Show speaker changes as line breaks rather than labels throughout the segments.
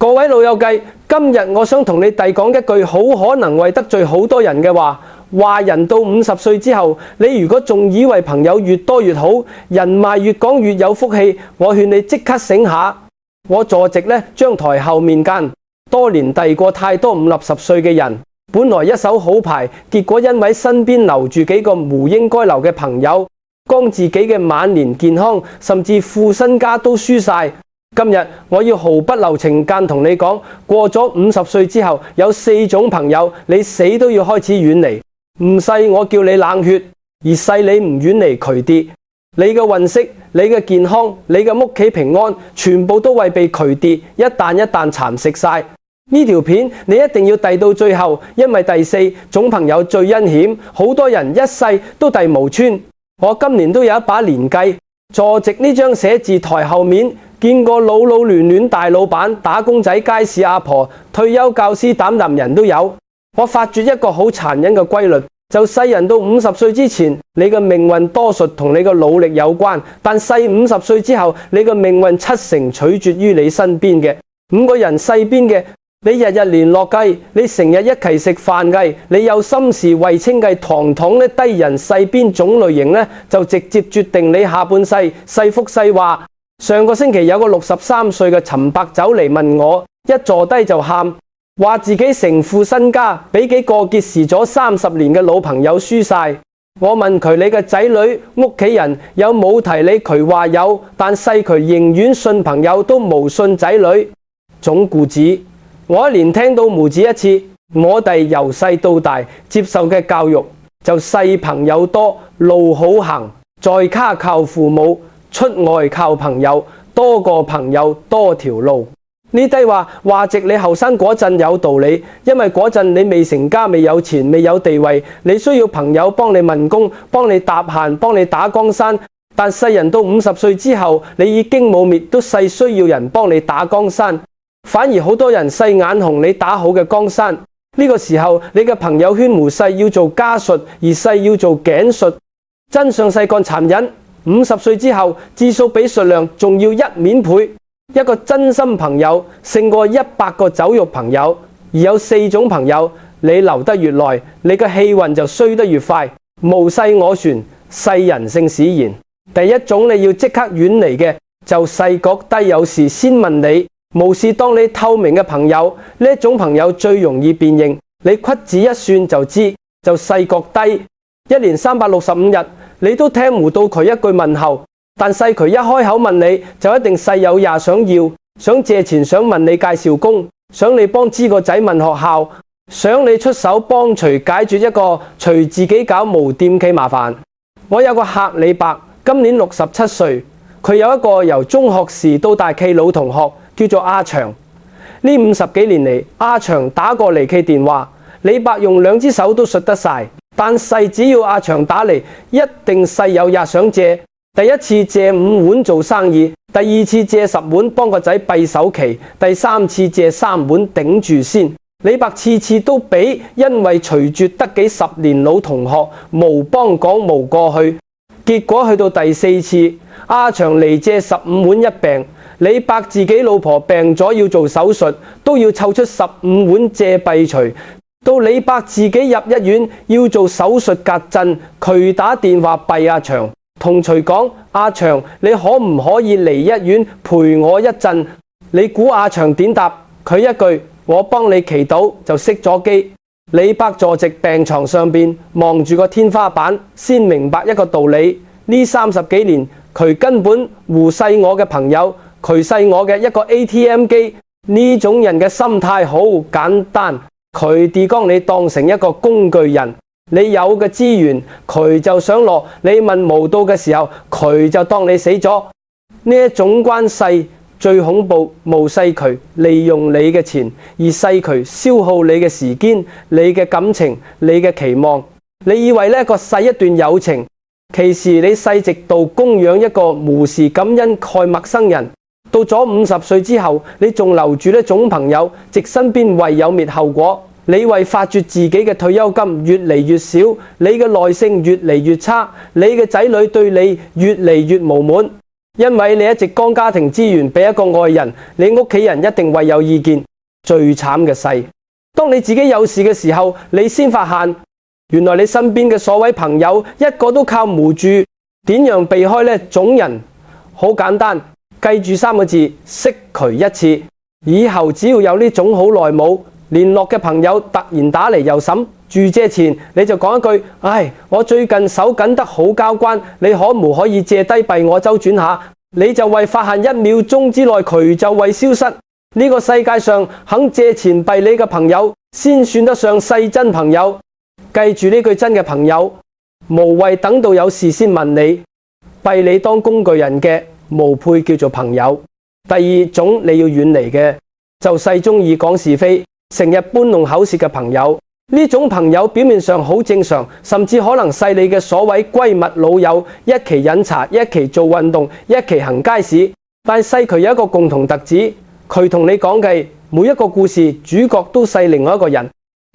各位老友記，今日我想同你哋講一句好可能會得罪好多人嘅話。話人到50歲之後，你如果仲以為朋友越多越好，人脈越廣越有福氣，我勸你即刻醒下。我坐席呢張台後面間，多年遞過太多50、60歲嘅人，本來一手好牌，結果因為身邊留住幾個唔應該留嘅朋友，將自己嘅晚年健康甚至副身家都輸晒。今日我要毫不留情間同你講，過咗50歲之後，有4種朋友你死都要開始遠離。唔細我叫你冷血，而細你唔遠離佢啲，你嘅運勢、你嘅健康、你嘅屋企平安，全部都會被佢啲一啖蠶食晒。呢條片你一定要遞到最後，因為第4種朋友最陰險，好多人一世都遞無穿。我今年都有一把年紀，坐席呢張寫字台後面，見過老亂大老闆、打工仔、街市阿婆、退休教師等人都有。我發覺一個好殘忍嘅規律，就世人到50歲之前，你嘅命運多數同你嘅努力有關，但細50歲之後，你嘅命運7成取決於你身邊嘅5個人細邊嘅，你日日聯絡計，你成日一齊食飯計，你有心事為清計，堂堂呢低人細邊種類型呢，就直接決定你下半世細福細話。上個星期有個63歲嘅陳伯走嚟問我，一坐低就喊。話自己成副身家俾幾個結識咗30年嘅老朋友輸晒。我問佢，你嘅仔女屋企人有冇提你？佢話有，但細佢寧願信朋友都無信仔女。總故子，我一年聽到唔止一次。我哋由細到大接受嘅教育就細朋友多，路好行，在家靠父母，出外靠朋友，多個朋友多條路。呢啲話值你後生嗰陣有道理，因為嗰陣你未成家、未有錢、未有地位，你需要朋友幫你問工、幫你搭閒、幫你打江山。但世人到50歲之後，你已經冇滅，都細需要人幫你打江山。反而好多人細眼紅你打好嘅江山。呢個時候，你嘅朋友圈無細要做家術，而細要做頸術。真相細幹殘忍，50歲之後，字數比術量仲要1面倍。一個真心朋友勝過100個酒肉朋友，而有4種朋友，你留得越耐，你嘅氣運就衰得越快。無勢我傳，世人性使然。第一種你要即刻遠離嘅，就細覺低有事先問你，無事當你透明嘅朋友。呢一種朋友最容易辨認，你屈指一算就知，就細覺低。1年365日，你都聽唔到佢一句問候。但細佢一開口問你，就一定細有嘢想要，想借錢，想問你介紹工，想你幫支個仔問學校，想你出手幫隨解決一個隨自己搞無掂嘅麻煩。我有個客李伯，今年67歲，佢有一個由中學時到大嘅老同學，叫做阿祥。呢50幾年嚟，阿祥打過嚟嘅電話，李伯用2隻手都數得晒。但細只要阿祥打嚟，一定細有嘢想借。第一次借5碗做生意，第2次借10碗幫個仔閉首期，第3次借3碗頂住先。李伯次次都俾，因為隨住得幾10年老同學，無幫講無過去。結果去到第4次，阿祥嚟借15碗一病，李伯自己老婆病咗要做手術，都要湊出15碗借閉除。到李伯自己入醫院要做手術隔陣，佢打電話閉阿祥。同隨講，阿祥，你可唔可以嚟醫院陪我一陣？你估阿祥點答？佢一句我幫你祈禱就熄咗機。李伯坐直病床上邊望住個天花板，先明白一個道理：呢30幾年佢根本唔細我嘅朋友，佢細我嘅一個 ATM 機。呢種人嘅心態好簡單，佢哋將你當成一個工具人。你有嘅資源，佢就想攞；你問無到嘅時候，佢就當你死咗。呢一種關係最恐怖，無細佢利用你嘅錢，而細佢消耗你嘅時間、你嘅感情、你嘅期望。你以為呢個細一段友情，其實你細直到供養一個無視感恩蓋陌生人。到咗50歲之後，你仲留住呢種朋友，直身邊唯有滅後果。你為發掘自己嘅退休金越嚟越少，你嘅耐性越嚟越差，你嘅仔女對你越嚟越無滿。因為你一直將家庭資源俾一個外人，你屋企人一定會有意見。最慘嘅係，當你自己有事嘅時候，你先發現原來你身邊嘅所謂朋友一個都靠唔住。點樣避開呢種人？好簡單，記住3個字：識佢一次。以後只要有呢種好耐冇聯絡嘅朋友突然打嚟又審住借錢，你就講一句：唉，我最近手緊得好交關，你可唔可以借低幣我周轉下？你就會發現1秒鐘之內佢就會消失。呢個世界上肯借錢幣你嘅朋友，先算得上係真朋友。記住呢句真嘅朋友，無謂等到有事先問你，幣你當工具人嘅，無配叫做朋友。第二種你要遠離嘅，就係中意講是非，成日搬弄口舌嘅朋友。呢種朋友表面上好正常，甚至可能係你嘅所謂閨蜜老友，一齊飲茶，一齊做運動，一齊行街市。但係佢有一個共同特質，佢同你講嘅每一個故事主角都係另外一個人，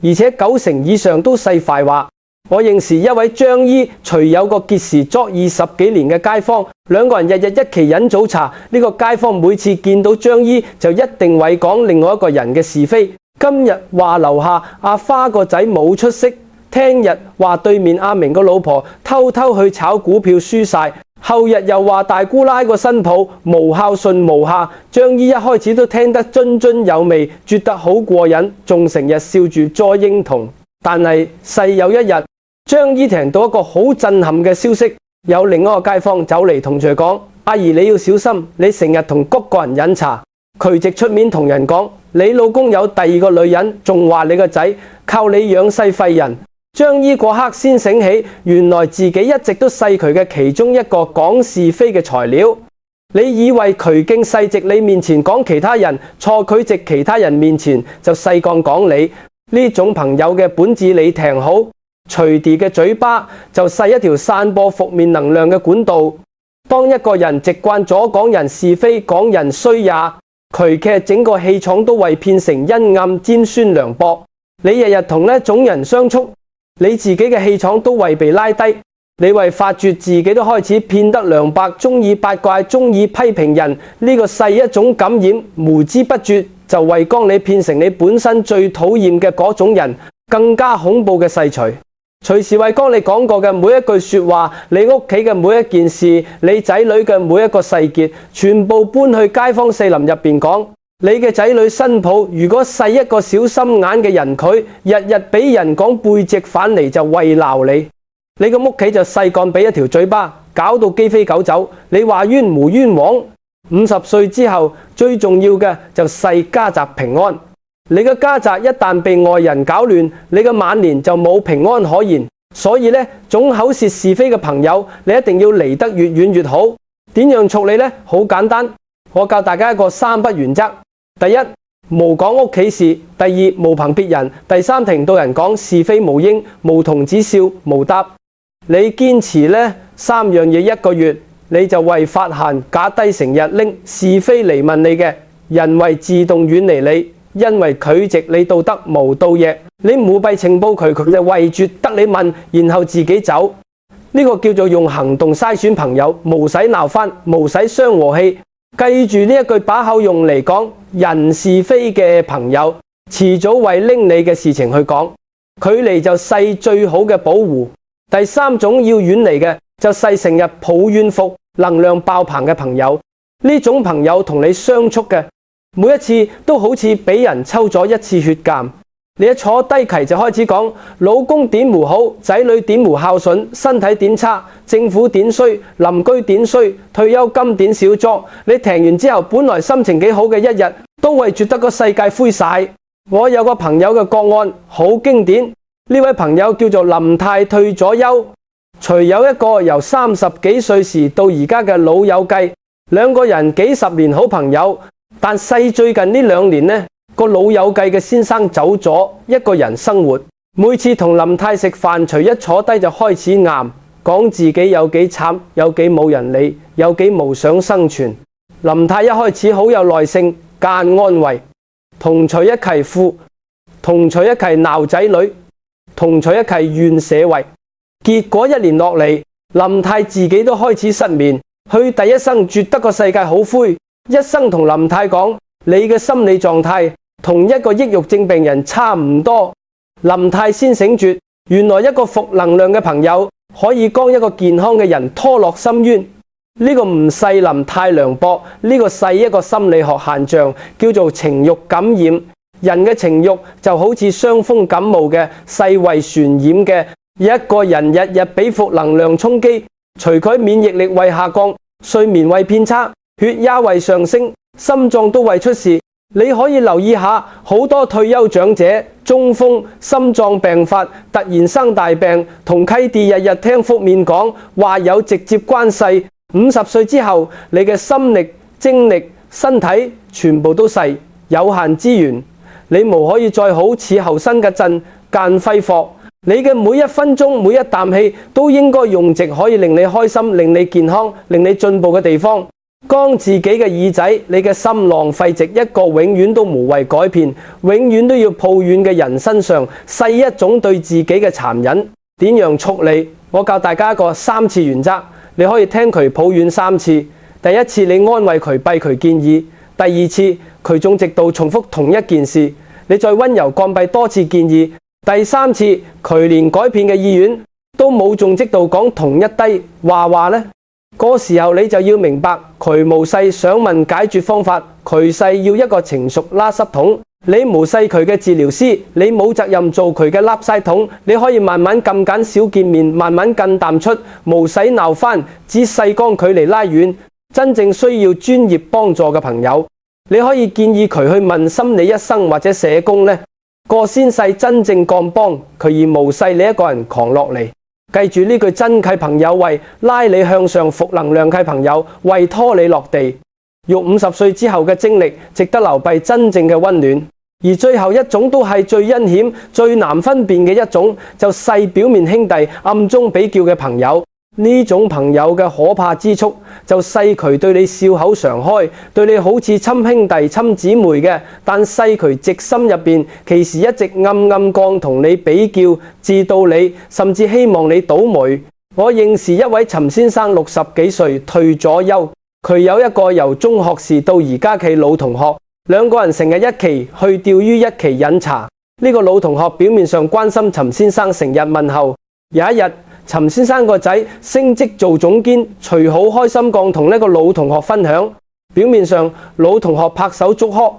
而且90%以上都係壞話。我認識一位張姨，隨有個結識咗20幾年嘅街坊，兩個人日日一齊飲早茶。呢個街坊每次見到張姨就一定會講另外一個人嘅是非。今日話樓下阿花個仔冇出息，聽日話對面阿明個老婆偷偷去炒股票輸晒，後日又話大姑奶個新抱無孝順無下。張姨一開始都聽得津津有味，覺得好過癮，仲成日笑住栽英童。但係細有一日，張姨聽到一個好震撼嘅消息，有另一個街坊走嚟同佢講：阿姨你要小心，你成日同嗰個人飲茶。佢直出面同人講：你老公有第二個女人，仲話你個仔靠你養細廢人。張姨嗰刻先醒起，原來自己一直都係佢嘅其中一個講是非嘅材料。你以為佢經細直你面前講其他人，錯佢直其他人面前就細講講你。呢種朋友嘅本質你聽好，隨地嘅嘴巴就係一條散播負面能量嘅管道。當一個人習慣咗講人是非，講人衰也，佢嘅整個氣場都會變成陰暗尖酸涼薄。你日日同呢種人相處，你自己嘅氣場都會被拉低，你會發覺自己都開始變得涼白，中意八卦，中意批評人。呢個係一種感染，無知不覺就會將你變成你本身最討厭嘅嗰種人。更加恐怖嘅細除，隨時為剛你講過嘅每一句說話，你屋企嘅每一件事，你仔女嘅每一個細節，全部搬去街坊四鄰入邊講。你嘅仔女新抱如果係一個小心眼嘅人，佢日日俾人講背脊反嚟就為鬧你。你個屋企就細幹俾一條嘴巴，搞到雞飛狗走。你話冤無冤枉？50歲之後最重要嘅就係家宅平安。你嘅家宅一旦被外人搞亂，你嘅晚年就冇平安可言。所以呢，總口舌是非嘅朋友，你一定要離得越遠越好。點樣處理呢？好簡單，我教大家一個3不原則。第一，無講屋企事；第二，無憑別人；第三，聽到人講是非無應，無童子笑，無答。你堅持呢3樣嘢1個月，你就會發現假低成日拎是非嚟問你嘅人會自動遠離你。因為拒絕你道德無道嘢，你冇被情報佢就為絕得你問，然後自己走。呢個叫做用行動篩選朋友，無使鬧翻，無使傷和氣。記住呢一句把口用嚟講人是非嘅朋友，遲早會拎你嘅事情去講，距離就係最好嘅保護。第3種要遠離嘅就係成日抱怨婦、能量爆棚嘅朋友。呢種朋友同你相處嘅每一次都好似俾人抽咗1次血監，你一坐低期就開始講老公點唔好，仔女點唔孝順，身體點差，政府點衰，鄰居點衰，退休金點少咗。你聽完之後，本來心情幾好嘅一日，都會覺得個世界灰晒。我有個朋友嘅個案好經典，呢位朋友叫做林太，退咗休，隨有一個由30幾歲時到而家嘅老友計，兩個人幾十年好朋友。但係最近呢2年呢，個老友計嘅先生走咗，一個人生活。每次同林太食飯，除一坐低就開始喊，講自己有幾慘，有幾冇人理，有幾無想生存。林太一開始好有耐性，間安慰，同隨一齊哭，同隨一齊鬧仔女，同隨一齊怨社會。結果1年落嚟，林太自己都開始失眠。佢第一生覺得個世界好灰，一生同林太講，你嘅心理狀態同一個抑鬱症病人差唔多。林太先醒覺，原來一個負能量嘅朋友可以將一個健康嘅人拖落深淵。呢個唔細林太涼薄，呢個細一個心理學現象叫做情慾感染。人嘅情慾就好似傷風感冒嘅世衛傳染嘅，一個人日日俾負能量衝擊，除佢免疫力為下降，睡眠為偏差，血壓為上升，心臟都為出事。你可以留意下，好多退休長者中風、心臟病發、突然生大病，同契弟日日聽覆面講話有直接關係。50歲之後，你嘅心力、精力、身體全部都細，有限資源，你無可以再好似後生嗰陣間揮霍。你嘅每一分鐘、每一啖氣都應該用值可以令你開心、令你健康、令你進步嘅地方。當自己嘅耳仔、你嘅心浪費值一個永遠都無謂改變，永遠都要抱怨嘅人身上，細一種對自己嘅殘忍。點樣處理？我教大家一個3次原則。你可以聽佢抱怨3次。第一次你安慰佢，俾佢建議；第二次佢仲直到重複同一件事，你再溫柔降俾多次建議；第三次佢連改變嘅意願都冇，仲直到講同一低話呢。嗰時候你就要明白，佢無細想問解決方法，佢細要一個情緒垃圾桶。你無細佢嘅治療師，你冇責任做佢嘅垃圾桶。你可以慢慢咁緊少見面，慢慢咁淡出，無使鬧翻，只細將距離拉遠。真正需要專業幫助嘅朋友，你可以建議佢去問心理醫生或者社工呢個先細真正咁幫佢，而無細你一個人扛落嚟。記住呢句，真契朋友為拉你向上，負能量契朋友為拖你落地。用50歲之後嘅精力值得留俾真正嘅溫暖。而最後一種都係最陰險、最難分辨嘅一種，就細表面兄弟暗中比較嘅朋友。呢種朋友嘅可怕之處就細佢對你笑口常開，對你好似親兄弟親姊妹嘅，但細佢直心入邊其實一直暗暗講同你比較，治到你甚至希望你倒霉。我認識一位陳先生，60幾歲退咗休，佢有一個由中學時到而家嘅老同學，兩個人成日一起去釣魚，一起飲茶。呢個老同學表面上關心陳先生，成日問候。有一日，陳先生個仔升職做總監，隨好開心講同呢個老同學分享。表面上老同學拍手祝賀，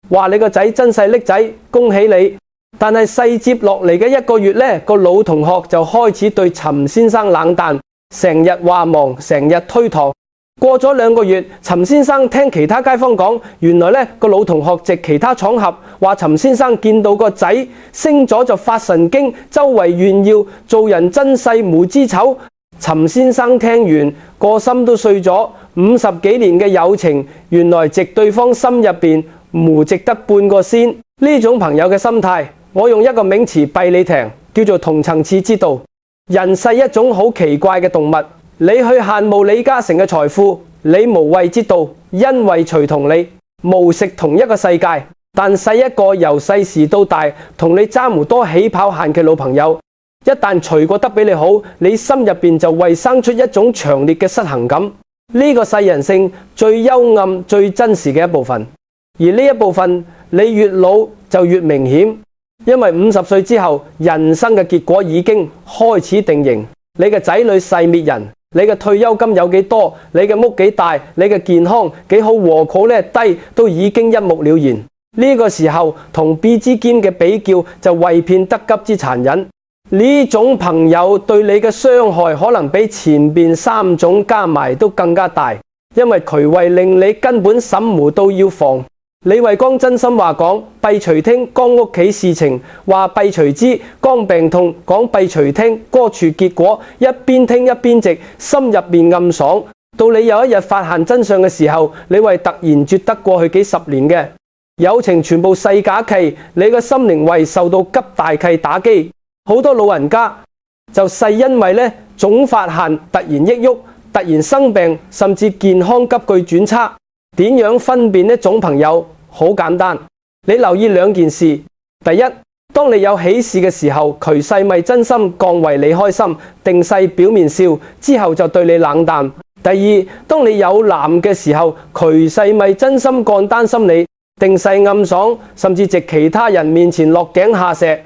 話你個仔真係叻仔，恭喜你。但係細接落嚟嘅1個月呢，個老同學就開始對陳先生冷淡，成日話忙，成日推搪。過咗2個月，陳先生聽其他街坊講，原來呢個老同學藉其他場合話陳先生見到個仔升咗就發神經，周圍炫耀，做人真係無知醜。陳先生聽完個心都碎咗，50幾年嘅友情，原來值對方心入邊唔值得半個仙。呢種朋友嘅心態，我用一個名詞俾你聽，叫做同層次之道。人係一種好奇怪嘅動物。你去羨慕李嘉誠嘅財富，你無謂知道，因為隨同你無食同一個世界。但係一個由細時到大同你差唔多起跑線嘅老朋友，一旦隨過得比你好，你心入邊就會生出一種強烈嘅失衡感。呢個係人性最幽暗、最真實嘅一部分。而呢一部分，你越老就越明顯，因為50歲之後，人生嘅結果已經開始定型。你嘅仔女細滅人。你嘅退休金有幾多？你嘅屋幾大？你嘅健康幾好？和好呢低都已經一目了然。呢個時候同 B 之間嘅比較就為騙得急之殘忍。呢種朋友對你嘅傷害可能比前邊3種加埋都更加大，因為佢會令你根本心無都要防。李惠光真心話講，閉隨聽講屋企事情，話閉隨知講病痛，講閉隨聽歌處結果，一邊聽一邊直，心入面暗爽。到你有一日發現真相嘅時候，你會突然覺得過去幾10年嘅友情全部細假期，你嘅心靈會受到急大期打擊。好多老人家就係因為呢總發現突然抑鬱、突然生病，甚至健康急劇轉差。點樣分辨呢種朋友？好簡單，你留意2件事。第一，當你有喜事嘅時候，佢係咪真心講為你開心，定係表面笑之後就對你冷淡？第二，當你有男嘅時候，渠勢咪真心幹擔心你，定勢暗爽，甚至藉其他人面前落井下石。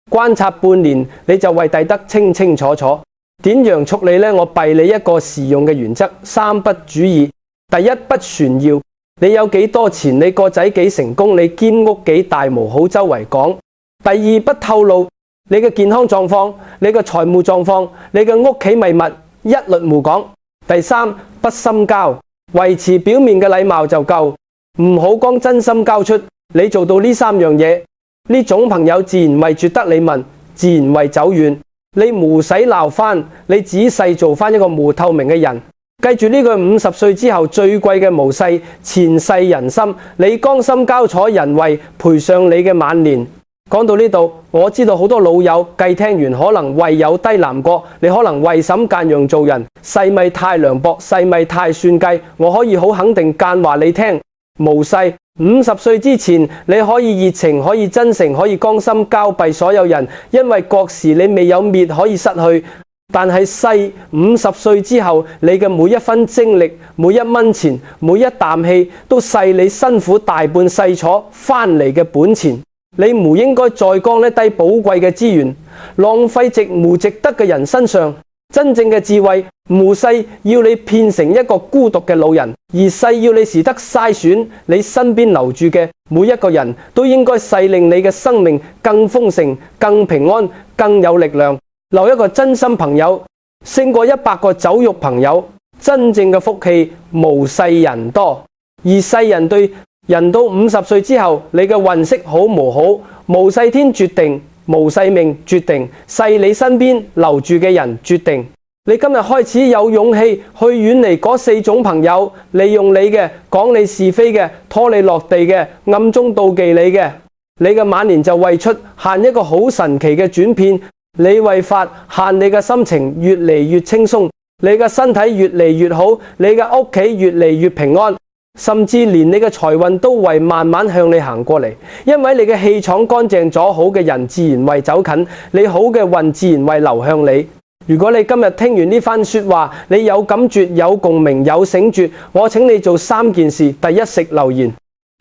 觀察半年，你就為弟得清清楚楚。點樣處理呢？我弊你一個時用嘅原則：三不主義。第一，不炫耀。你有幾多錢？你個仔幾成功？你間屋幾大？無好周圍講。第二，不透露你嘅健康狀況、你嘅財務狀況、你嘅屋企秘密，一律無講。第三，不深交，維持表面嘅禮貌就夠，唔好講真心交出。你做到呢三樣嘢，呢種朋友自然為絕得你聞，自然為走遠。你無使鬧翻，你仔細做翻一個無透明嘅人。記住呢句50歲之後最貴嘅無勢，前世人心。你江心交錯人為，賠上你嘅晚年。講到呢度，我知道好多老友計聽完可能為有低南國，你可能為審間讓做人，勢咪太涼薄，勢咪太算計。我可以好肯定間話你聽，無勢50歲之前，你可以熱情，可以真誠，可以江心交庇所有人，因為國時你未有滅可以失去。但係勢50歲之後，你嘅每一分精力、每一蚊錢、每一啖氣，都係你辛苦大半世楚翻嚟嘅本錢。你唔應該再降一低寶貴嘅資源，浪費值無值得嘅人身上。真正嘅智慧，無勢要你變成一個孤獨嘅老人，而勢要你時得篩選你身邊留住嘅每一個人，都應該勢令你嘅生命更豐盛、更平安、更有力量。留一個真心朋友，勝過100個酒肉朋友。真正嘅福氣，無勢人多，而勢人對人到50歲之後，你嘅運勢好無好，無勢天決定，無勢命決定，勢你身邊留住嘅人決定。你今日開始有勇氣去遠離嗰4種朋友，利用你嘅，講你是非嘅，拖你落地嘅，暗中妒忌你嘅，你嘅晚年就為出現一個好神奇嘅轉變。你為法限你嘅心情越嚟越輕鬆，你嘅身體越嚟越好，你嘅屋企越嚟越平安。甚至連你嘅財運都為慢慢向你行過嚟，因為你嘅氣場乾淨咗，好嘅人自然為走近，你好嘅運自然為流向你。如果你今日聽完呢番說話，你有感覺、有共鳴、有醒覺，我請你做3件事。第一，食留言，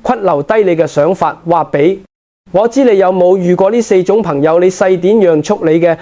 屈留低你嘅想法，話俾我知你有冇遇過呢4種朋友，你細點讓出你嘅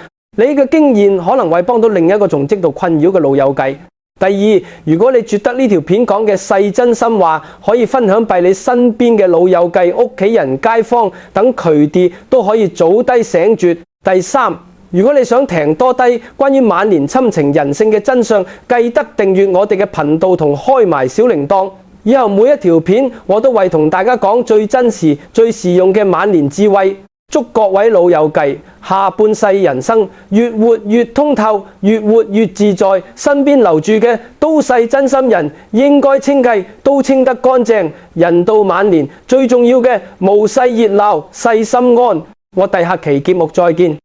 經驗，可能會幫到另一個仲積度困擾嘅老友計。第二，如果你覺得呢條片講嘅細真心話可以分享俾你身邊嘅老友計、屋企人、街坊等渠地，都可以早低醒覺。第三，如果你想聽多低關於晚年親情人性嘅真相，記得訂閱我哋嘅頻道同開埋小鈴鐺。以後每一條片我都會同大家講最真實、最實用嘅晚年智慧。祝各位老友記下半世人生越活越通透，越活越自在。身邊留住嘅都係真心人，應該清計都清得乾淨。人到晚年最重要嘅無勢熱鬧，細心安。我哋下期節目再見。